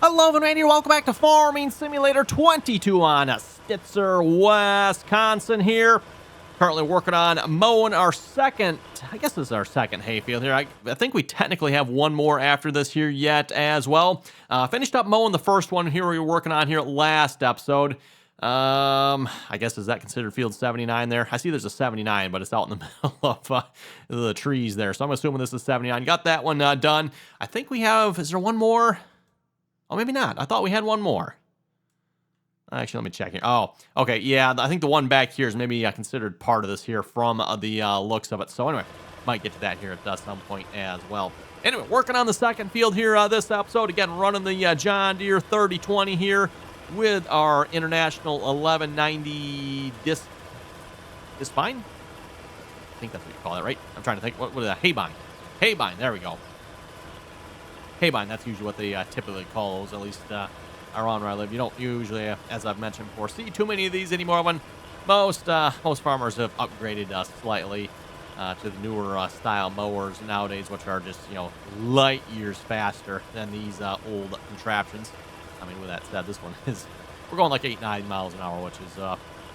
Hello, and Randy. Welcome back to Farming Simulator 22 on Stitzer, Wisconsin here. Currently working on mowing our second, I guess this is our second hayfield here. I think we technically have one more after this here yet as well. Finished up mowing the first one here we were working on here last episode. I guess, is that considered field 79 there? I see there's a 79, but it's out in the middle of the trees there. So I'm assuming this is 79. Got that one done. I think we have, is there one more? Oh, maybe not. I thought we had one more. Actually, let me check here. Oh, okay. Yeah, I think the one back here is maybe considered part of this here from the looks of it. So anyway, might get to that here at some point as well. Anyway, working on the second field here this episode. Again, running the John Deere 3020 here with our International 1190 disc spine. I think that's what you call it, right? I'm trying to think. What is that? Haybine. Haybine. There we go. Haybine, that's usually what they typically call those, at least around where I live. You don't usually, as I've mentioned before, see too many of these anymore. When most farmers have upgraded slightly to the newer style mowers nowadays, which are just, light years faster than these old contraptions. I mean, with that said, this one is, we're going like 8-9 miles an hour, which is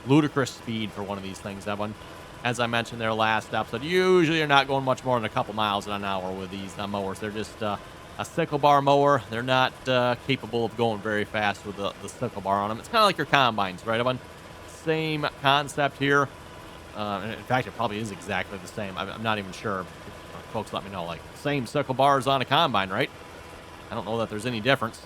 ludicrous speed for one of these things. That one, as I mentioned there last episode, usually you're not going much more than a couple miles an hour with these mowers. They're just a sickle bar mower. They're not capable of going very fast with the sickle bar on them. It's kind of like your combines, right, Evan? Same concept here. In fact, it probably is exactly the same. I'm not even sure. Folks, let me know. Like, same sickle bars on a combine, right? I don't know that there's any difference.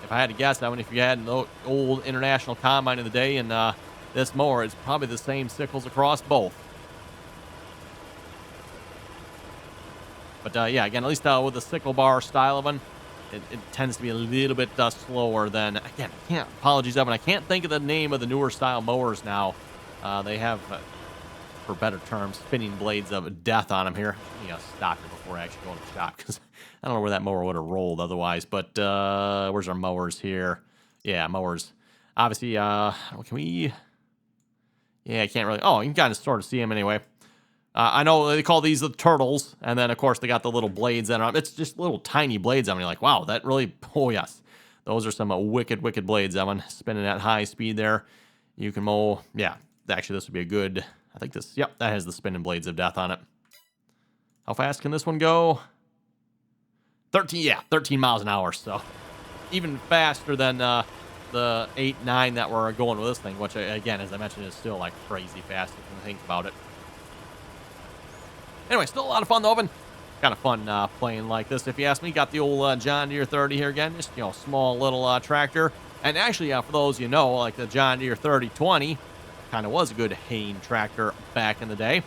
If I had to guess, Evan, if you had an old International combine of the day and this mower, it's probably the same sickles across both. But yeah, again, at least with the sickle bar style of one, it tends to be a little bit slower than, again, apologies, Evan, I can't think of the name of the newer style mowers now. They have, for better terms, spinning blades of death on them here. I'm going to stop here before I actually go to the shop, because I don't know where that mower would have rolled otherwise. But where's our mowers here? Yeah, mowers. Obviously, can we... Yeah, I can't really... Oh, you can kind of sort of see them anyway. I know they call these the turtles, and then, of course, they got the little blades that are... It's just little tiny blades. I mean, like, wow, that really... Oh, yes. Those are some wicked, wicked blades, Evan. Spinning at high speed there. You can mow... Yeah, actually, this would be a good... I think this... Yep, that has the spinning blades of death on it. How fast can this one go? 13, yeah, 13 miles an hour, so... Even faster than the 8-9 that we're going with this thing, which, again, as I mentioned, is still, like, crazy fast if you think about it. Anyway, still a lot of fun, though, Evan. Kind of fun playing like this, if you ask me. Got the old John Deere 30 here again. Just, small little tractor. And actually, for those like the John Deere 3020 kind of was a good haying tractor back in the day.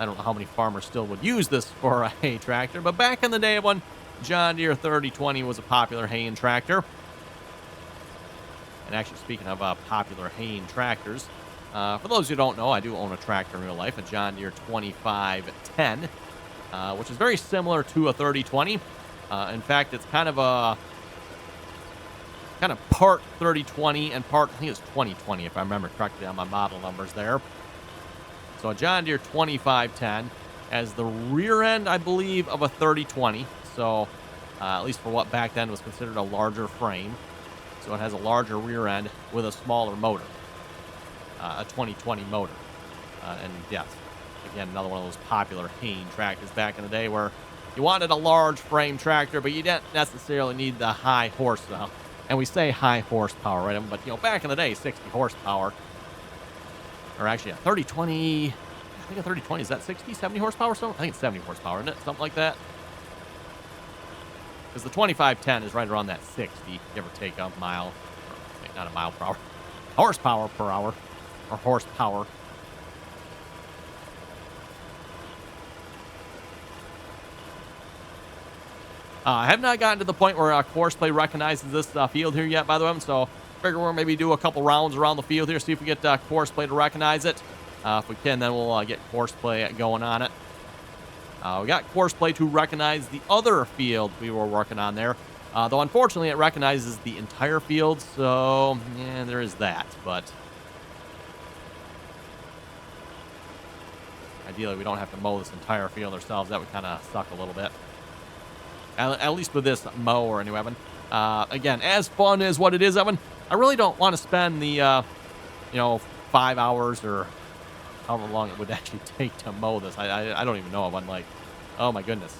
I don't know how many farmers still would use this for a hay tractor, but back in the day, when John Deere 3020 was a popular haying tractor. And actually, speaking of popular haying tractors, for those who don't know, I do own a tractor in real life, a John Deere 2510, which is very similar to a 3020. In fact, it's kind of part 3020 and part, I think it's 2020 if I remember correctly on my model numbers there. So a John Deere 2510 has the rear end, I believe, of a 3020. So at least for what back then was considered a larger frame. So it has a larger rear end with a smaller motor. A 2020 motor. And yes, again, another one of those popular haying tractors back in the day where you wanted a large frame tractor, but you didn't necessarily need the high horsepower. And we say high horsepower, right? But, back in the day, 60 horsepower. Or actually, a 3020, I think a 3020, is that 60, 70 horsepower or so? I think it's 70 horsepower, isn't it? Something like that. Because the 2510 is right around that 60, give or take a mile. Not a mile per hour. Horsepower per hour. Or horsepower. I have not gotten to the point where Courseplay recognizes this field here yet, by the way, so figure we'll maybe do a couple rounds around the field here, see if we get Courseplay to recognize it. If we can, then we'll get Courseplay going on it. We got Courseplay to recognize the other field we were working on there. Though, unfortunately, it recognizes the entire field, so, yeah, there is that, but... Ideally, we don't have to mow this entire field ourselves. That would kind of suck a little bit. At least with this mower, anyway, Evan. Again, as fun as what it is, Evan, I really don't want to spend the, 5 hours or however long it would actually take to mow this. I don't even know, Evan. Like, oh my goodness.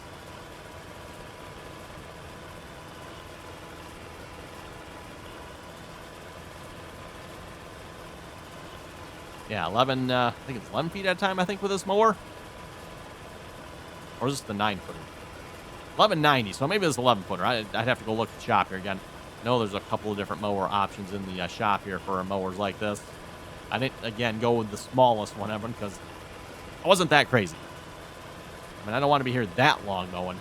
Yeah, 11, I think it's 11 feet at a time, I think, with this mower. Or is this the 9-footer? 1190, so maybe it's 11-footer. I'd have to go look at the shop here again. I know there's a couple of different mower options in the shop here for mowers like this. I didn't, again, go with the smallest one, Evan, because I wasn't that crazy. I mean, I don't want to be here that long mowing.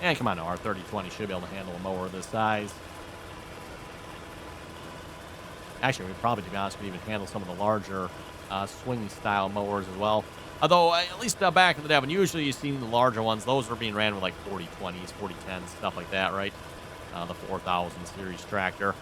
And come on, our 3020 should be able to handle a mower this size. Actually, we probably, to be honest, could even handle some of the larger swing-style mowers as well. Although, at least back in the day, when usually you've seen the larger ones, those were being ran with like 4020s, 4010s, stuff like that, right? The 4000 series tractor.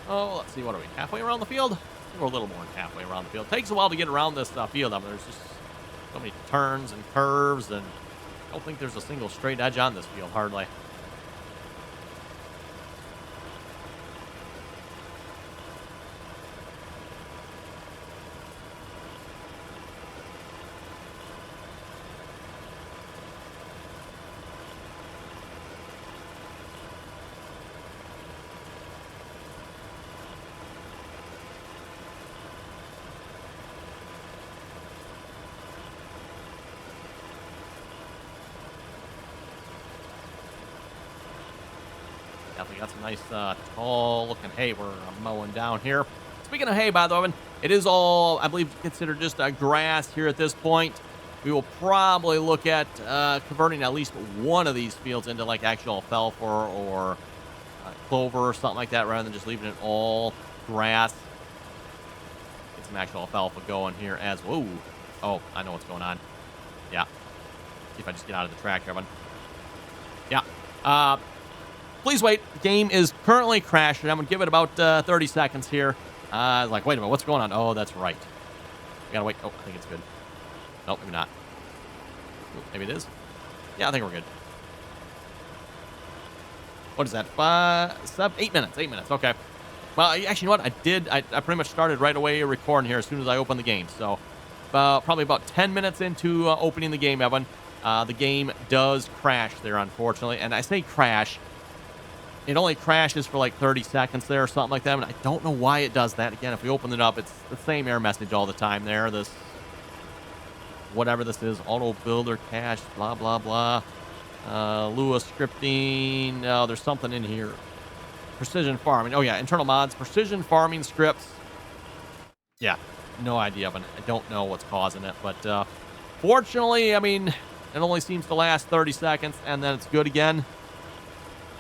Oh, let's see, what are we, halfway around the field? I think we're a little more than halfway around the field. It takes a while to get around this field. I mean, there's just so many turns and curves, and I don't think there's a single straight edge on this field, hardly. Definitely got some nice, tall-looking hay we're mowing down here. Speaking of hay, by the way, it is all, I believe, considered just grass here at this point. We will probably look at converting at least one of these fields into, like, actual alfalfa or clover or something like that, rather than just leaving it all grass. Get some actual alfalfa going here as well. Whoa. Oh, I know what's going on. Yeah. See if I just get out of the tractor, Evan. Yeah. Please wait. The game is currently crashing. I'm going to give it about 30 seconds here. Like, wait a minute. What's going on? Oh, that's right. We got to wait. Oh, I think it's good. Nope, maybe not. Ooh, maybe it is. Yeah, I think we're good. What is that? 8 minutes. 8 minutes. Okay. Well, actually, you know what? I pretty much started right away recording here as soon as I opened the game. So, probably about 10 minutes into opening the game, Evan, the game does crash there, unfortunately. And I say crash. It only crashes for like 30 seconds there or something like that. And I don't know why it does that. Again, if we open it up, it's the same error message all the time there. This, whatever this is, auto builder cache, blah, blah, blah. Lua scripting. No, there's something in here. Precision farming. Oh, yeah. Internal mods. Precision farming scripts. Yeah. No idea, but I don't know what's causing it. But fortunately, I mean, it only seems to last 30 seconds, and then it's good again.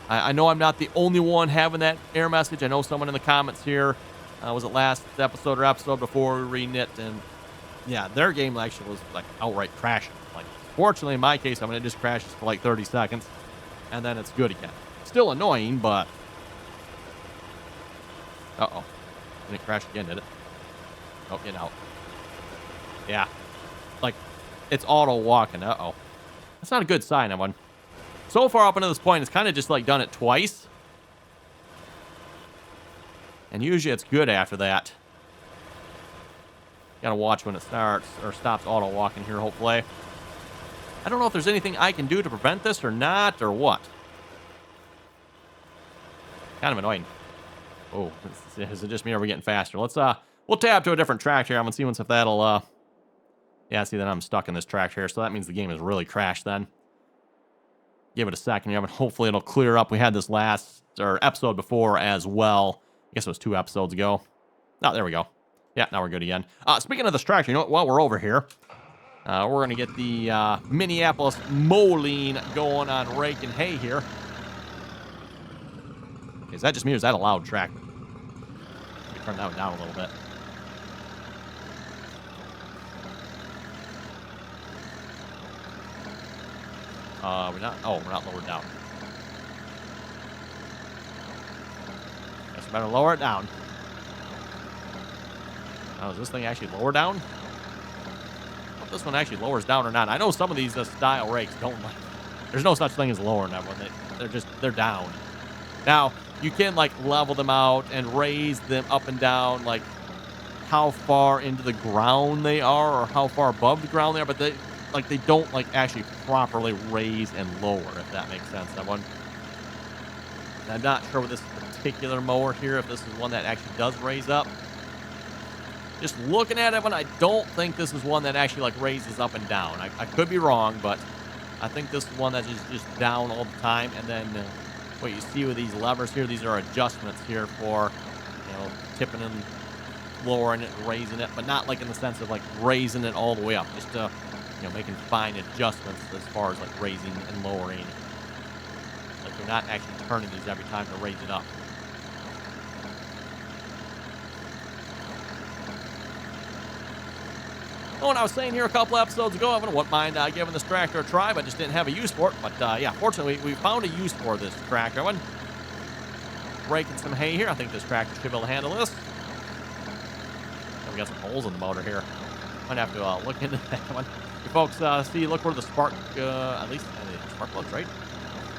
I know I'm not the only one having that error message. I know someone in the comments here, was it last episode or episode before we reading it, and yeah, their game actually was like outright crashing. Like, fortunately in my case, I mean, it just crashes for like 30 seconds, and then it's good again. Still annoying, but uh-oh, didn't crash again, did it? Oh, get out. Yeah, like it's auto walking. Uh-oh, that's not a good sign, everyone. So far up until this point, it's kind of just like done it twice. And usually it's good after that. Gotta watch when it starts or stops auto walking here, hopefully. I don't know if there's anything I can do to prevent this or not, or what. Kind of annoying. Oh, is it just me or are we getting faster? Let's we'll tab to a different track here. I'm gonna see if that'll yeah, see that I'm stuck in this track here, so that means the game is really crashed then. Give it a second here, but hopefully it'll clear up. We had this last episode before as well. I guess it was 2 episodes ago. Oh, there we go. Yeah, now we're good again. Speaking of this tractor, you know what? While we're over here, we're going to get the Minneapolis Moline going on Raking hay here. Okay, is that just me or is that a loud track? Let me turn that one down a little bit. We're not. Oh, we're not lowered down. Guess we better lower it down. Now, is this thing actually lower down? I don't know if this one actually lowers down or not. I know some of these style rakes don't like. There's no such thing as lowering that one. They're down. Now, you can like level them out and raise them up and down, like how far into the ground they are or how far above the ground they are, but they don't like actually properly raise and lower, if that makes sense. I'm not sure with this particular mower here if this is one that actually does raise up. Just looking at it, I don't think this is one that actually like raises up and down. I could be wrong, but I think this is one that is just down all the time. And then what you see with these levers here, these are adjustments here for, tipping and lowering it and raising it, but not like in the sense of like raising it all the way up. Just making fine adjustments as far as like raising and lowering. Like you're not actually turning these every time to raise it up. Oh, and I was saying here a couple episodes ago, I wouldn't mind giving this tractor a try, but just didn't have a use for it. But yeah, fortunately, we found a use for this tractor. I'm raking some hay here. I think this tractor should be able to handle this. And we got some holes in the motor here. Might have to look into that one. You folks look where the spark, at least spark plugs, right?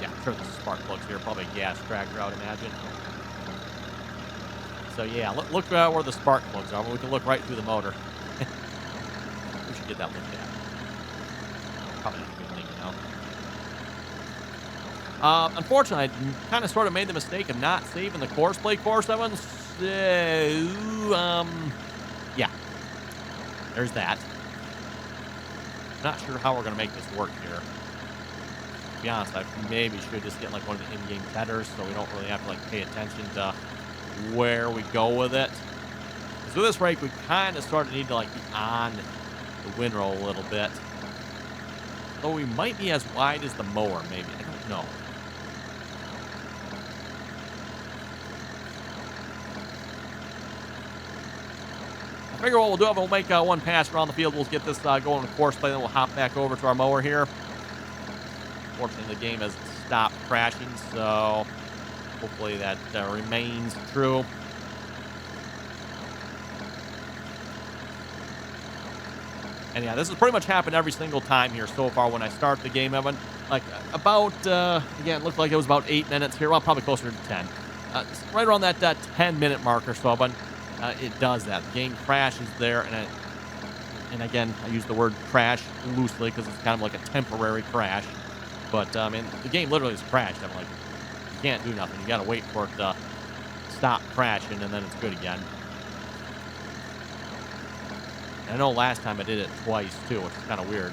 Yeah, I'm sure there's spark plugs here. Probably a gas tractor, I would imagine. So yeah, look where the spark plugs are. We can look right through the motor. We should get that looked at. Probably not a good thing, Unfortunately, I kind of sort of made the mistake of not saving the Courseplay course. So, yeah. There's that. Not sure how we're going to make this work here. To be honest, I maybe should just get like one of the in-game tethers so we don't really have to like pay attention to where we go with it. So this rake, we kind of sort of need to like be on the windrow a little bit. Though we might be as wide as the mower, maybe. I don't know. I figure what we'll do, we'll make one pass around the field. We'll get this going in Courseplay, then we'll hop back over to our mower here. Fortunately, the game has stopped crashing, so hopefully that remains true. And yeah, this has pretty much happened every single time here so far when I start the game, Evan. Like about, again, it looked like it was about 8 minutes here. Well, probably closer to 10. Right around that 10-minute mark or so, but it does that. The game crashes there, and again, I use the word crash loosely because it's kind of like a temporary crash. But, the game literally is crashed. I'm like, you can't do nothing. You got to wait for it to stop crashing, and then it's good again. And I know last time I did it twice, too, which is kind of weird.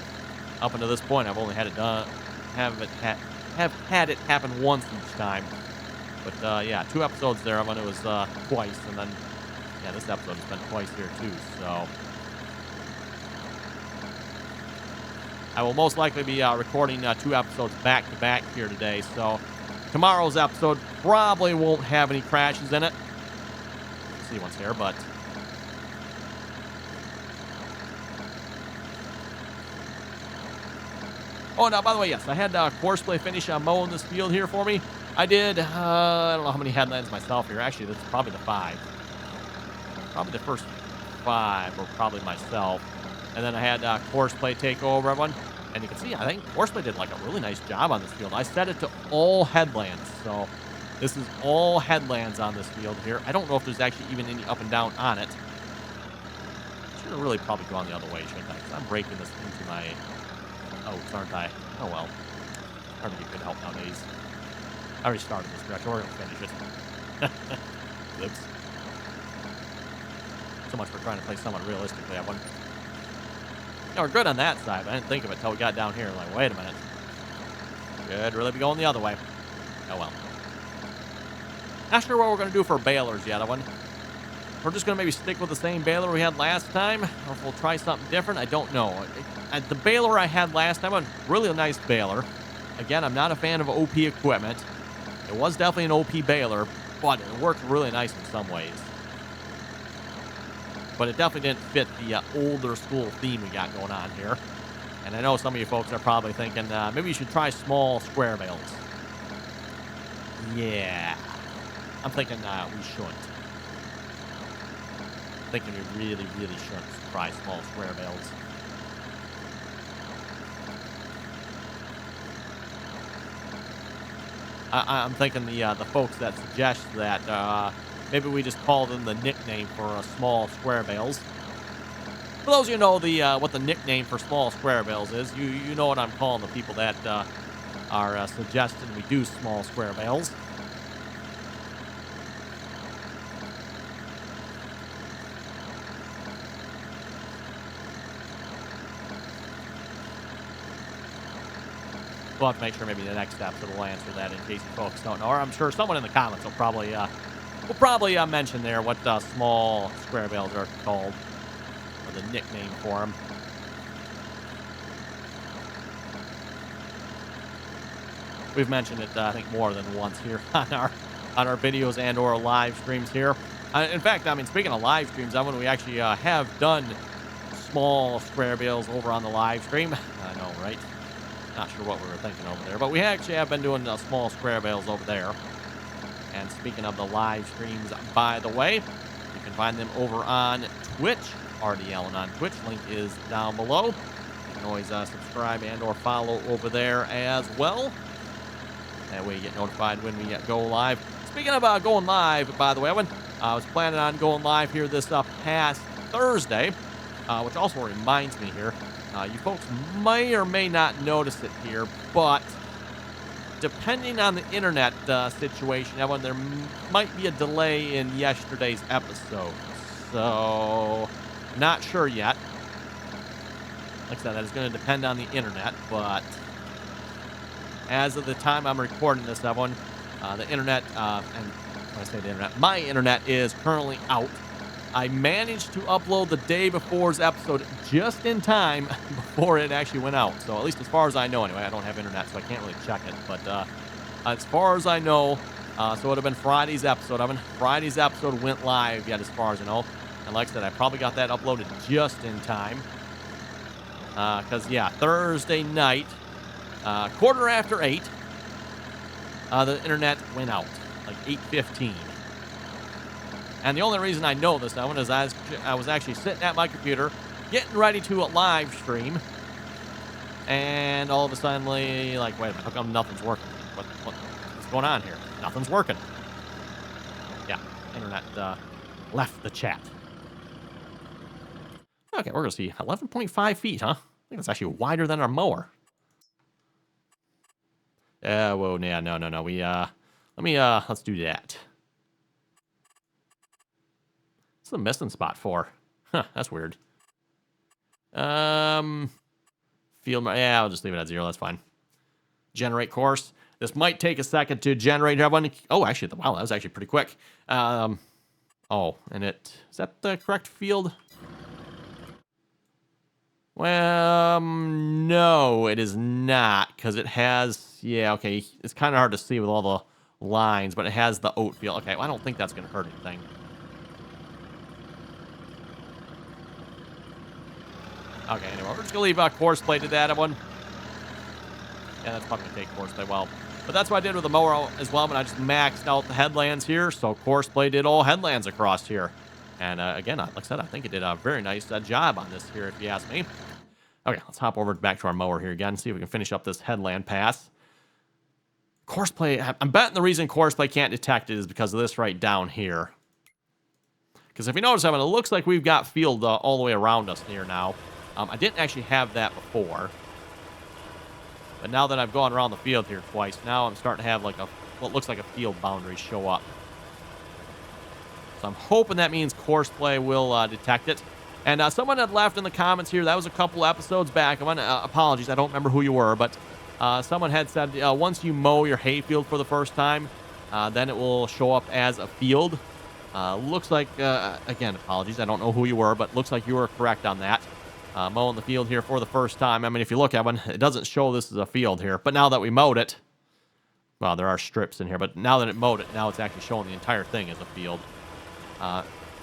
Up until this point, I've only had it done, have had it happen once each time. But, yeah, 2 episodes there when it was twice, and then, yeah, this episode has been twice here, too, so. I will most likely be recording 2 episodes back-to-back here today, so tomorrow's episode probably won't have any crashes in it. Let's see what's here, but... Oh, now, by the way, yes, I had Courseplay finish mowing this field here for me. I did, I don't know how many headlands myself here. Actually, this is probably the 5. Probably the first 5 were probably myself. And then I had Courseplay take over everyone. And you can see, I think Courseplay did like a really nice job on this field. I set it to all headlands. So this is all headlands on this field here. I don't know if there's actually even any up and down on it. I should have really probably gone the other way, shouldn't I? Because I'm breaking this into my... Oh, aren't I? Oh, well. Hard to get good help nowadays. I already started this direction. We're going to finish it. Oops. So much for trying to play somewhat realistically. No, we're good on that side, but I didn't think of it until we got down here. Like, wait a minute. Should really be going the other way. Oh, well. Not sure what we're going to do for balers yet. We're just going to maybe stick with the same baler we had last time, or if we'll try something different. I don't know. The baler I had last time was really a nice baler. Again, I'm not a fan of OP equipment. It was definitely an OP baler, but it worked really nice in some ways. But it definitely didn't fit the older school theme we got going on here. And I know some of you folks are probably thinking, maybe you should try small square bales. Yeah. I'm thinking we shouldn't. I'm thinking we really, really shouldn't try small square bales. I'm thinking the folks that suggest that maybe we just call them the nickname for small square bales. For those of you who know what the nickname for small square bales is, you know what I'm calling the people that are suggesting we do small square bales. We'll have to make sure maybe the next episode will answer that in case you folks don't know. Or I'm sure someone in the comments will probably mention there what small square bales are called, or the nickname for them. We've mentioned it, I think, more than once here on our videos and or live streams here. In fact, I mean, speaking of live streams, when we actually have done small square bales over on the live stream. I know, right? Not sure what we were thinking over there, but we actually have been doing small square bales over there. And speaking of the live streams, by the way, you can find them over on Twitch, RDAllen on Twitch. Link is down below. You can always subscribe and or follow over there as well. That way you get notified when we go live. Speaking of going live, by the way, I was planning on going live here this past Thursday, which also reminds me here, you folks may or may not notice it here, but depending on the internet situation, there might be a delay in yesterday's episode. So, not sure yet. Like I said, that is going to depend on the internet, but as of the time I'm recording this, everyone, the internet, and when I say the internet, my internet is currently out. I managed to upload the day before's episode just in time before it actually went out. So at least as far as I know, anyway, I don't have internet, so I can't really check it. But as far as I know, so it would have been Friday's episode. Friday's episode went live, yet as far as I know. And like I said, I probably got that uploaded just in time. Because, yeah, Thursday night, 8:15, the internet went out, like 8:15. And the only reason I know this, Evan, is I was actually sitting at my computer, getting ready to live stream, and all of a sudden, like, wait a minute, how come nothing's working? What's going on here? Nothing's working. Yeah, internet left the chat. Okay, we're going to see 11.5 feet, huh? I think that's actually wider than our mower. Whoa, yeah, no. Let's do that. What's the missing spot for? Huh, that's weird. Field, yeah, I'll just leave it at 0. That's fine. Generate course. This might take a second to generate everyone. Oh, actually, wow, that was actually pretty quick. Oh, and is that the correct field? Well, no, it is not, because it has, yeah, okay, it's kind of hard to see with all the lines, but it has the oat field. Okay, well, I don't think that's going to hurt anything. Okay, anyway, we're just going to leave Courseplay to that one. Yeah, that's probably going to take Courseplay well. But that's what I did with the mower as well, when I just maxed out the headlands here, so Courseplay did all headlands across here. And again, like I said, I think it did a very nice job on this here, if you ask me. Okay, let's hop over back to our mower here again, see if we can finish up this headland pass. Courseplay, I'm betting the reason Courseplay can't detect it is because of this right down here. Because if you notice, Evan, it looks like we've got field all the way around us here now. I didn't actually have that before. But now that I've gone around the field here twice, now I'm starting to have like what looks like a field boundary show up. So I'm hoping that means Courseplay will detect it. And someone had left in the comments here, that was a couple episodes back. Apologies, I don't remember who you were, but someone had said once you mow your hayfield for the first time, then it will show up as a field. Looks like, again, apologies, I don't know who you were, but looks like you were correct on that. Mowing the field here for the first time. I mean, if you look, Evan, it doesn't show this as a field here. But now that we mowed it, well, there are strips in here, but now that it mowed it, now it's actually showing the entire thing as a field.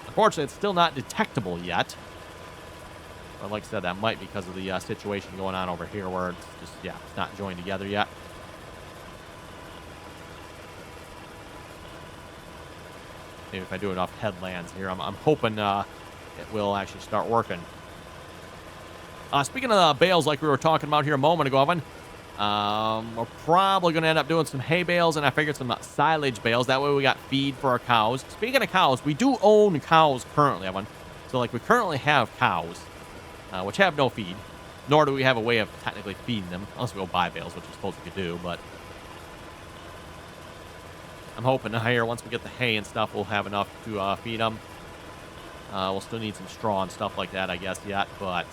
Unfortunately, it's still not detectable yet. But like I said, that might be because of the situation going on over here where it's just, yeah, it's not joined together yet. Maybe if I do enough headlands here, I'm hoping it will actually start working. Speaking of bales like we were talking about here a moment ago, Evan, we're probably going to end up doing some hay bales, and I figured some silage bales. That way we got feed for our cows. Speaking of cows, we do own cows currently, Evan. So, like, we currently have cows, which have no feed, nor do we have a way of technically feeding them, unless we go buy bales, which I suppose we could do, but I'm hoping here, once we get the hay and stuff, we'll have enough to feed them. We'll still need some straw and stuff like that, I guess, yet, but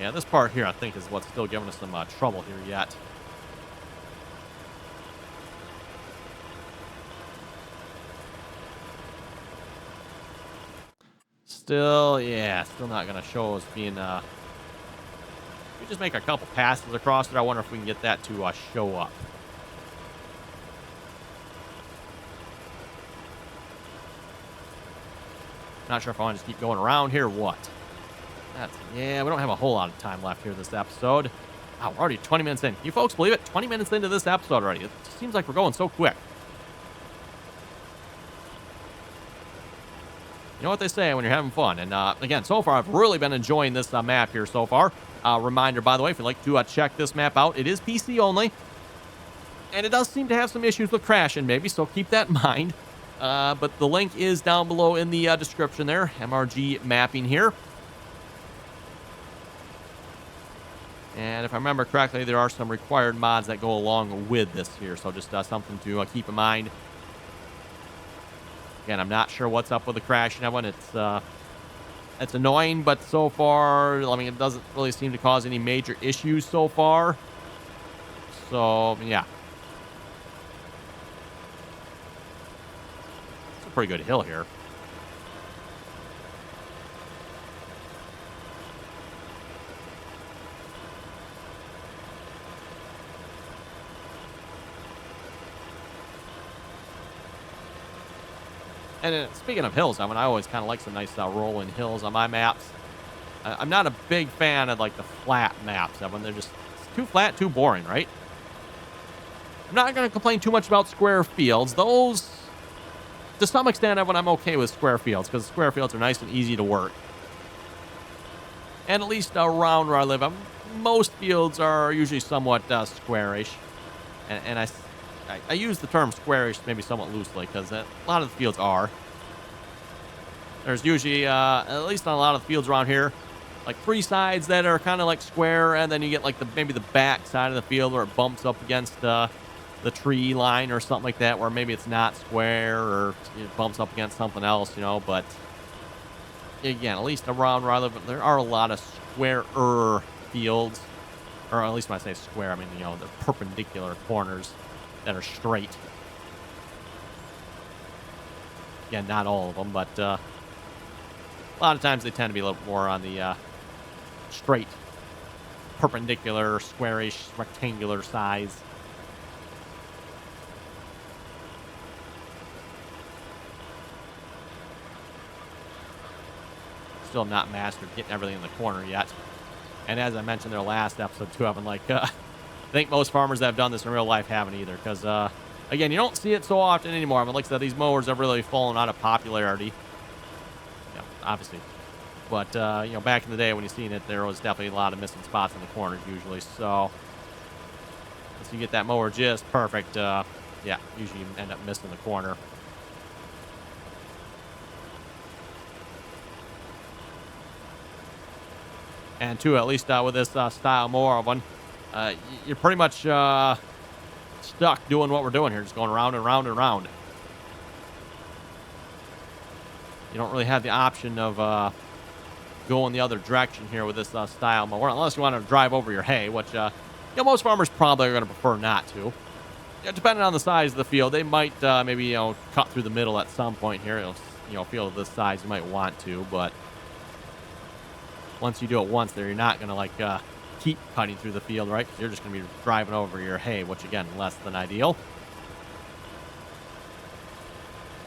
yeah, this part here, I think, is what's still giving us some trouble here yet. Still, yeah, still not going to show us being, we just make a couple passes across it. I wonder if we can get that to show up. Not sure if I want to just keep going around here or what. Yeah, we don't have a whole lot of time left here this episode. Wow, we're already 20 minutes in. Can you folks believe it? 20 minutes into this episode already. It just seems like we're going so quick. You know what they say when you're having fun. And again, so far, I've really been enjoying this map here so far. Reminder, by the way, if you'd like to check this map out, it is PC only. And it does seem to have some issues with crashing, maybe, so keep that in mind. But the link is down below in the description there. MRG mapping here. And if I remember correctly, there are some required mods that go along with this here. So just something to keep in mind. Again, I'm not sure what's up with the crashing that one. It's annoying, but so far, I mean, it doesn't really seem to cause any major issues so far. So, yeah. It's a pretty good hill here. And speaking of hills, I mean, I always kind of like some nice rolling hills on my maps. I'm not a big fan of, like, the flat maps. I mean, they're just too flat, too boring, right? I'm not going to complain too much about square fields. Those, to some extent, I'm okay with square fields, because square fields are nice and easy to work. And at least around where I live, most fields are usually somewhat squarish. And I use the term squarish maybe somewhat loosely, because a lot of the fields are. There's usually, at least on a lot of the fields around here, like 3 sides that are kind of like square, and then you get like maybe the back side of the field where it bumps up against the tree line or something like that, where maybe it's not square or it bumps up against something else, you know. But again, at least around where I live, there are a lot of square-er fields, or at least when I say square, I mean, you know, the perpendicular corners that are straight. Again, not all of them, but a lot of times they tend to be a little more on the straight, perpendicular, squarish, rectangular size. Still not mastered getting everything in the corner yet. And as I mentioned in their last episode too, I've been like, I think most farmers that have done this in real life haven't either, because again, you don't see it so often anymore. I mean, like I said, these mowers have really fallen out of popularity. Yeah, obviously. But, you know, back in the day when you seen it, there was definitely a lot of missing spots in the corners usually. So, once you get that mower just perfect, yeah, usually you end up missing the corner. And two, at least with this style mower one, you're pretty much stuck doing what we're doing here, just going around and around and around. You don't really have the option of going the other direction here with this style mower, unless you want to drive over your hay, which you know, most farmers probably are going to prefer not to. Yeah, depending on the size of the field, they might maybe, you know, cut through the middle at some point here. It'll, you know, field this size, you might want to, but once you do it once there, you're not going to like keep cutting through the field, right? 'Cause you're just going to be driving over your hay, which, again, less than ideal.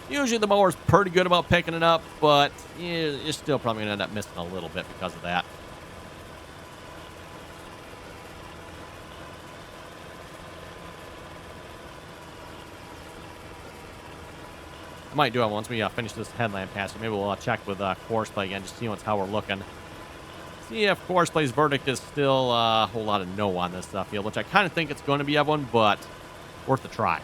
Usually the mower's pretty good about picking it up, but you're still probably going to end up missing a little bit because of that. I might do it once we finish this headland pass. Maybe we'll check with Courseplay again, just see how we're looking. See if Courseplay's verdict is still a whole lot of no on this field, which I kind of think it's going to be, everyone, but worth a try.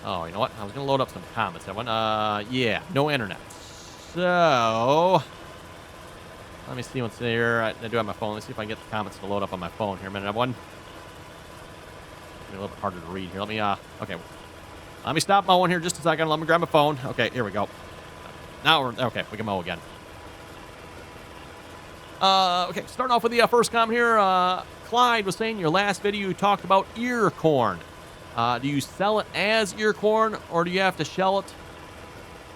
Oh, you know what? I was going to load up some comments, everyone. Yeah, no internet. So, let me see what's there. I do have my phone. Let's see if I can get the comments to load up on my phone here a minute, everyone. A little bit harder to read here. Let me, okay. Let me stop mowing here just a second. Let me grab my phone. Okay, here we go. Now we're, okay, we can mow again. Okay, starting off with the first comment here. Clyde was saying, your last video you talked about ear corn. Do you sell it as ear corn, or do you have to shell it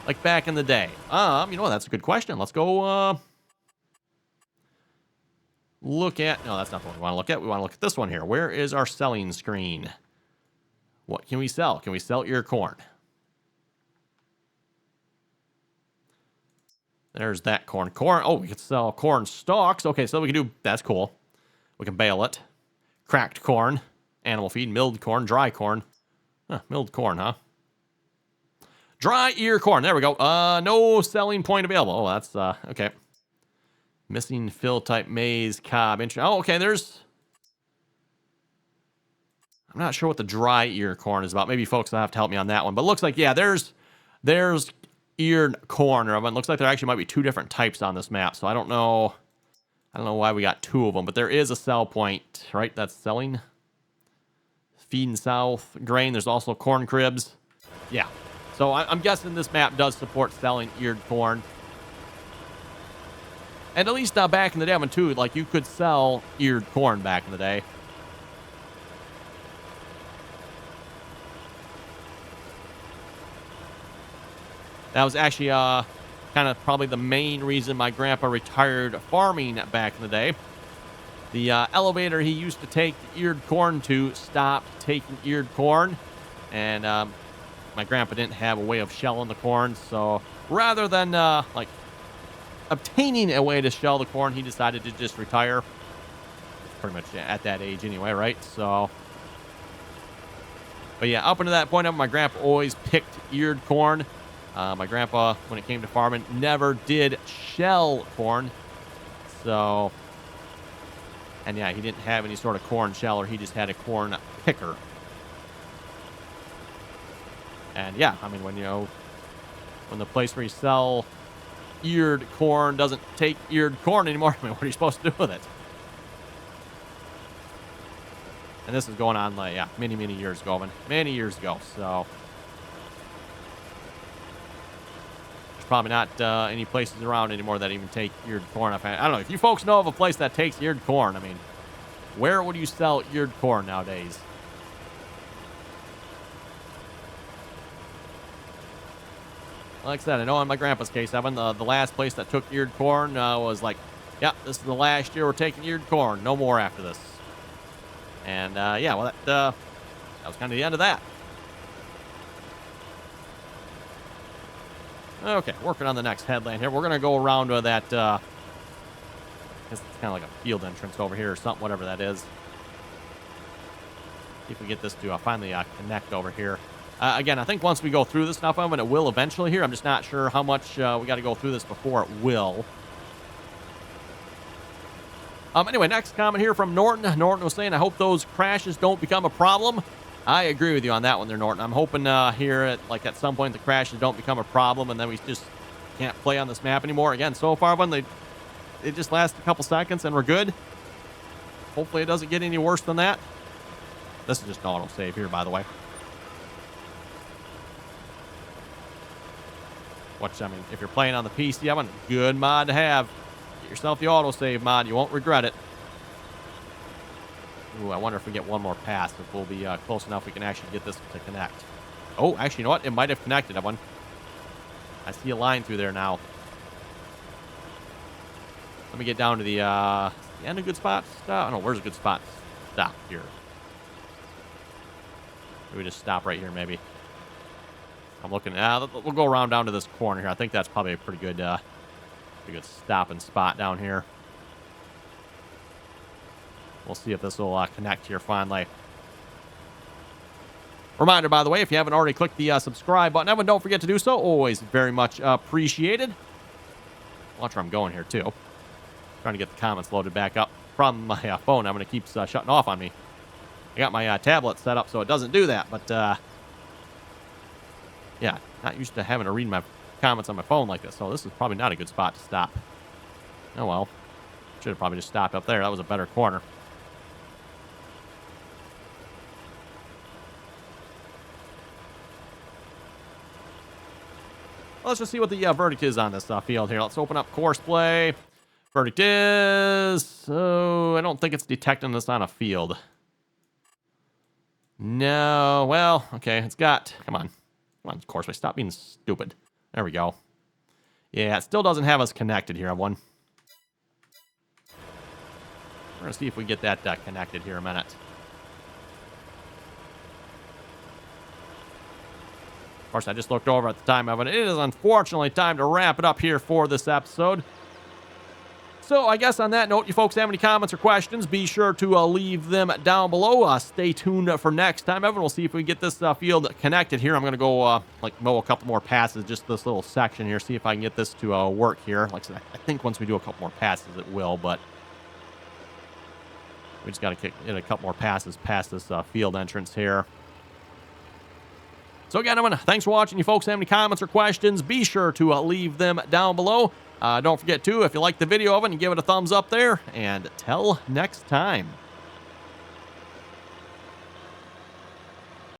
like back in the day? You know, that's a good question. Let's go, look at, no, that's not the one we want to look at. We want to look at this one here. Where is our selling screen? What can we sell? Can we sell ear corn? There's that corn. Oh, we can sell corn stalks. Okay, so we can do, that's cool. We can bale it. Cracked corn, animal feed, milled corn, dry corn. Huh, milled corn, huh? Dry ear corn. There we go. No selling point available. Oh, that's, okay. Missing fill type maize cob. Oh, okay, there's... I'm not sure what the dry ear corn is about. Maybe folks will have to help me on that one. But it looks like, yeah, there's eared corn. Or it looks like there actually might be two different types on this map. So I don't know why we got two of them. But there is a sell point, right? That's selling. Feeding south. Grain. There's also corn cribs. Yeah. So I'm guessing this map does support selling eared corn. And at least back in the day, too, like, you could sell eared corn back in the day. That was actually kind of probably the main reason my grandpa retired farming back in the day. The elevator he used to take eared corn to stopped taking eared corn. And my grandpa didn't have a way of shelling the corn. So rather than, like, obtaining a way to shell the corn, he decided to just retire. Pretty much at that age anyway, right? So, but yeah, up until that point, my grandpa always picked eared corn. My grandpa, when it came to farming, never did shell corn. So, and yeah, he didn't have any sort of corn sheller. He just had a corn picker. And yeah, I mean, when the place where you sell eared corn doesn't take eared corn anymore, I mean, what are you supposed to do with it? And this is going on, like, yeah, many years ago, many years ago. So there's probably not any places around anymore that even take eared corn. I don't know if you folks know of a place that takes eared corn. I mean, where would you sell eared corn nowadays? Like I said, I know in my grandpa's case, Evan, the last place that took eared corn was like, yeah, this is the last year we're taking eared corn. No more after this. And, yeah, well, that was kind of the end of that. Okay, working on the next headland here. We're going to go around to that, I guess it's kind of like a field entrance over here or something, whatever that is. See if we get this to finally connect over here. Again, I think once we go through this stuff, and it will eventually here. I'm just not sure how much we got to go through this before it will. Anyway, next comment here from Norton. Norton was saying, I hope those crashes don't become a problem. I agree with you on that one there, Norton. I'm hoping here at some point the crashes don't become a problem, and then we just can't play on this map anymore. Again, so far, they just last a couple seconds and we're good. Hopefully it doesn't get any worse than that. This is just an autosave here, by the way. Which, I mean, if you're playing on the PC, I'm a good mod to have. Get yourself the autosave mod. You won't regret it. Ooh, I wonder if we get one more pass, if we'll be close enough we can actually get this to connect. Oh, actually, you know what? It might have connected, everyone. I see a line through there now. Let me get down to the end. A good spot to stop. I don't know, where's a good spot to stop here? Maybe we just stop right here, maybe. I'm looking. We'll go around down to this corner here. I think that's probably a pretty good stopping spot down here. We'll see if this will connect here finally. Reminder, by the way, if you haven't already clicked the subscribe button, Evan, don't forget to do so. Always very much appreciated. Watch where I'm going here, too. Trying to get the comments loaded back up from my phone. I'm going to keep shutting off on me. I got my tablet set up so it doesn't do that, but yeah, not used to having to read my comments on my phone like this, so this is probably not a good spot to stop. Oh well. Should have probably just stopped up there. That was a better corner. Well, let's just see what the verdict is on this field here. Let's open up Courseplay. Verdict is... I don't think it's detecting this on a field. No, well, okay, it's got... Come on, Courseplay, stop being stupid. There we go. Yeah, it still doesn't have us connected here, everyone. We're going to see if we get that connected here in a minute. Of course, I just looked over at the time of it. It is unfortunately time to wrap it up here for this episode. So I guess on that note, you folks have any comments or questions, be sure to leave them down below. Stay tuned for next time, Evan. We'll see if we get this field connected here. I'm going to go mow a couple more passes, just this little section here, see if I can get this to work here. Like I said, I think once we do a couple more passes, it will, but we just got to get a couple more passes past this field entrance here. So again, Evan, thanks for watching. You folks have any comments or questions, be sure to leave them down below. Don't forget to, if you like the video of it, give it a thumbs up there, and till next time.